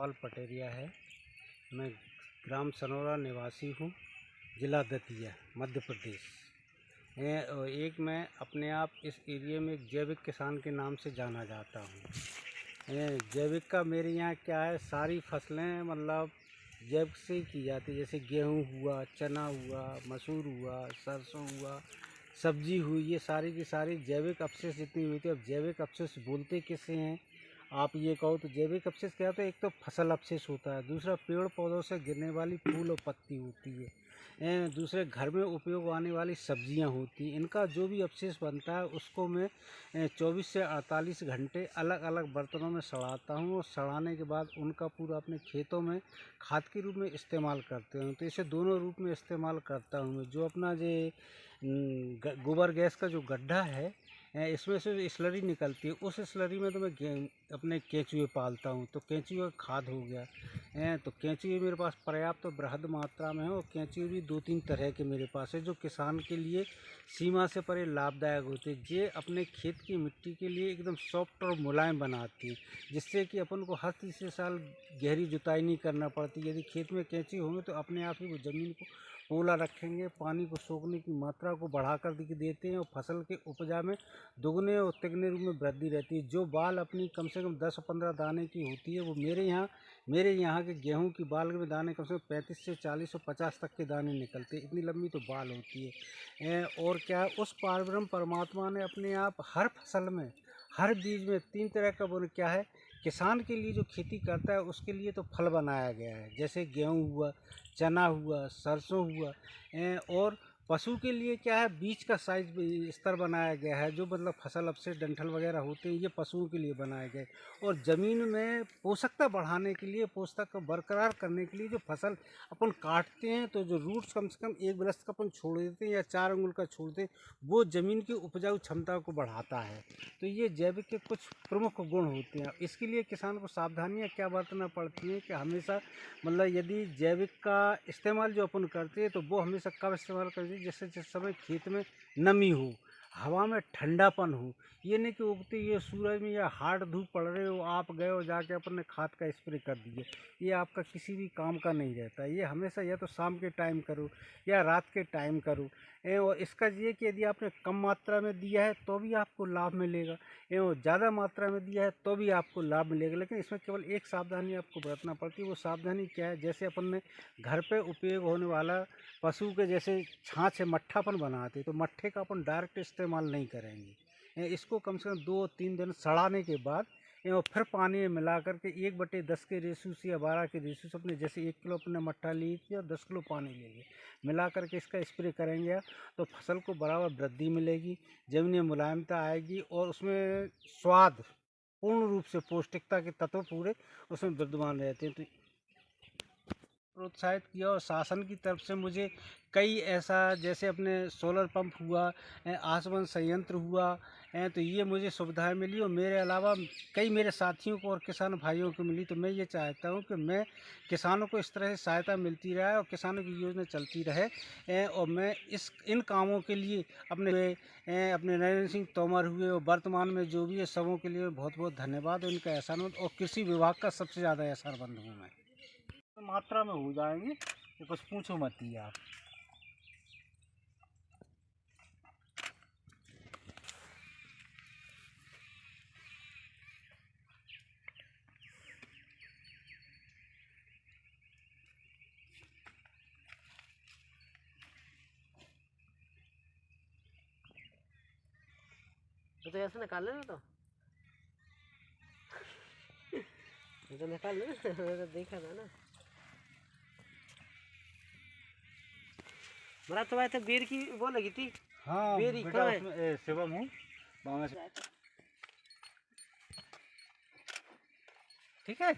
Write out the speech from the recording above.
रामपाल पटेरिया है। मैं ग्राम सनौरा निवासी हूँ, जिला दतिया, मध्य प्रदेश। और एक मैं अपने आप इस एरिया में एक जैविक किसान के नाम से जाना जाता हूँ। जैविक का मेरे यहाँ क्या है, सारी फसलें मतलब जैविक से ही की जाती है। जैसे गेहूँ हुआ, चना हुआ, मसूर हुआ, सरसों हुआ, सब्जी हुई, ये सारी की सारी जैविक अपशिष्ट जितनी हुई थी। अब जैविक अपशिष्ट बोलते किसे हैं आप ये कहो तो जैविक अपशिष्ट क्या होता है, एक तो फसल अपशिष्ट होता है, दूसरा पेड़ पौधों से गिरने वाली फूल और पत्ती होती है, दूसरे घर में उपयोग आने वाली सब्जियां होती हैं। इनका जो भी अपशिष्ट बनता है उसको मैं 24 से 48 घंटे अलग अलग बर्तनों में सड़ाता हूँ, और सड़ाने के बाद उनका पूरा अपने खेतों में खाद के रूप में इस्तेमाल करते हूँ। तो इसे दोनों रूप में इस्तेमाल करता हूँ मैं। जो अपना गोबर गैस का जो गड्ढा है, इसमें से स्लरी निकलती है, उस स्लरी में तो मैं अपने केंचुए पालता हूँ, तो केंचुए का खाद हो गया। तो केंचुए मेरे पास पर्याप्त तो बृहद मात्रा में है, और केंचुए भी 2-3 तरह के मेरे पास है, जो किसान के लिए सीमा से परे लाभदायक होते हैं। ये अपने खेत की मिट्टी के लिए एकदम सॉफ्ट और मुलायम बनाती है, जिससे कि अपन को हर तीसरे साल गहरी जुताई नहीं करना पड़ती। यदि खेत में केंचुए होंगे तो अपने आप ही वो ज़मीन को पोला रखेंगे, पानी को सोखने की मात्रा को बढ़ा कर देते हैं, और फसल के उपजा में दुगने और तिगने रूप में वृद्धि रहती है। जो बाल अपनी कम से कम 10-15 दाने की होती है, वो मेरे यहाँ के गेहूं की बाल में दाने कम से कम 35 से 40 और 50 तक के दाने निकलते हैं। इतनी लंबी तो बाल होती है। और क्या है, उस पारब्रह्म परमात्मा ने अपने आप हर फसल में, हर बीज में 3 तरह का वो क्या है, किसान के लिए जो खेती करता है उसके लिए तो फल बनाया गया है। जैसे गेहूँ हुआ, चना हुआ, सरसों हुआ, और पशु के लिए क्या है, बीज का साइज स्तर बनाया गया है। जो मतलब फसल अपशिष्ट डंठल वगैरह होते हैं, ये पशुओं के लिए बनाए गए। और ज़मीन में पोषकता बढ़ाने के लिए, पोषकता को बरकरार करने के लिए जो फसल अपन काटते हैं, तो जो रूट्स कम से कम 1 बरस का अपन छोड़ देते हैं या 4 अंगुल का छोड़ते हैं, वो ज़मीन की उपजाऊ क्षमता को बढ़ाता है। तो ये जैविक के कुछ प्रमुख गुण होते हैं। इसके लिए किसान को सावधानियाँ क्या बरतना पड़ती हैं कि हमेशा मतलब यदि जैविक का इस्तेमाल जो अपन करते हैं, तो वो हमेशा कब इस्तेमाल करते हैं, जैसे जिस समय खेत में नमी हो, हवा में ठंडापन हो। ये नहीं कि उगते ये सूरज में या हार्ड धूप पड़ रहे हो, आप गए हो जाके अपन ने खाद का स्प्रे कर दिए, ये आपका किसी भी काम का नहीं रहता। ये हमेशा या तो शाम के टाइम करो या रात के टाइम करो। और इसका ये कि यदि आपने कम मात्रा में दिया है तो भी आपको लाभ मिलेगा, एवं ज़्यादा मात्रा में दिया है तो भी आपको लाभ मिलेगा। लेकिन इसमें केवल एक सावधानी आपको बरतना पड़ती है। वो सावधानी क्या है, जैसे अपन ने घर पे उपयोग होने वाला पशु के जैसे छाछ से मट्ठा अपन बनाते, तो मट्ठे का अपन डायरेक्ट इस्तेमाल नहीं करेंगे। इसको कम से कम 2-3 दिन सड़ाने के बाद और फिर पानी में मिला करके 1/10 के रेशो से या 12 के रेशो से, अपने जैसे 1 किलो अपने मट्ठा ली थी और 10 किलो पानी लेंगे, मिला करके इसका स्प्रे करेंगे, तो फसल को बराबर वृद्धि मिलेगी, ज़मीन में मुलायमता आएगी, और उसमें स्वाद पूर्ण रूप से पौष्टिकता के तत्व पूरे उसमें विद्यमान रहते हैं। तो प्रोत्साहित किया, और शासन की तरफ से मुझे कई ऐसा, जैसे अपने सोलर पंप हुआ, आसवन संयंत्र हुआ, तो ये मुझे सुविधाएं मिली, और मेरे अलावा कई मेरे साथियों को और किसान भाइयों को मिली। तो मैं ये चाहता हूँ कि मैं किसानों को इस तरह से सहायता मिलती रहे और किसानों की योजना चलती रहे। और मैं इन कामों के लिए अपने नरेंद्र सिंह तोमर हुए और वर्तमान में जो भी है, सबों के लिए बहुत बहुत धन्यवाद, उनका एहसानमंद, और कृषि विभाग का सबसे ज़्यादा एहसानमंद हूँ मैं। मात्रा में हो जाएंगे, तो कुछ पूछो मत ही आप। तो ऐसे निकाल लेना, तो ये तो निकाल लेना। मैंने तो देखा था ना। मेरा तो वैसे बेर की वो लगी थी। हाँ बेरी बेटा, कहाँ है? उसमें शिवम हूँ वहाँ से। ठीक है।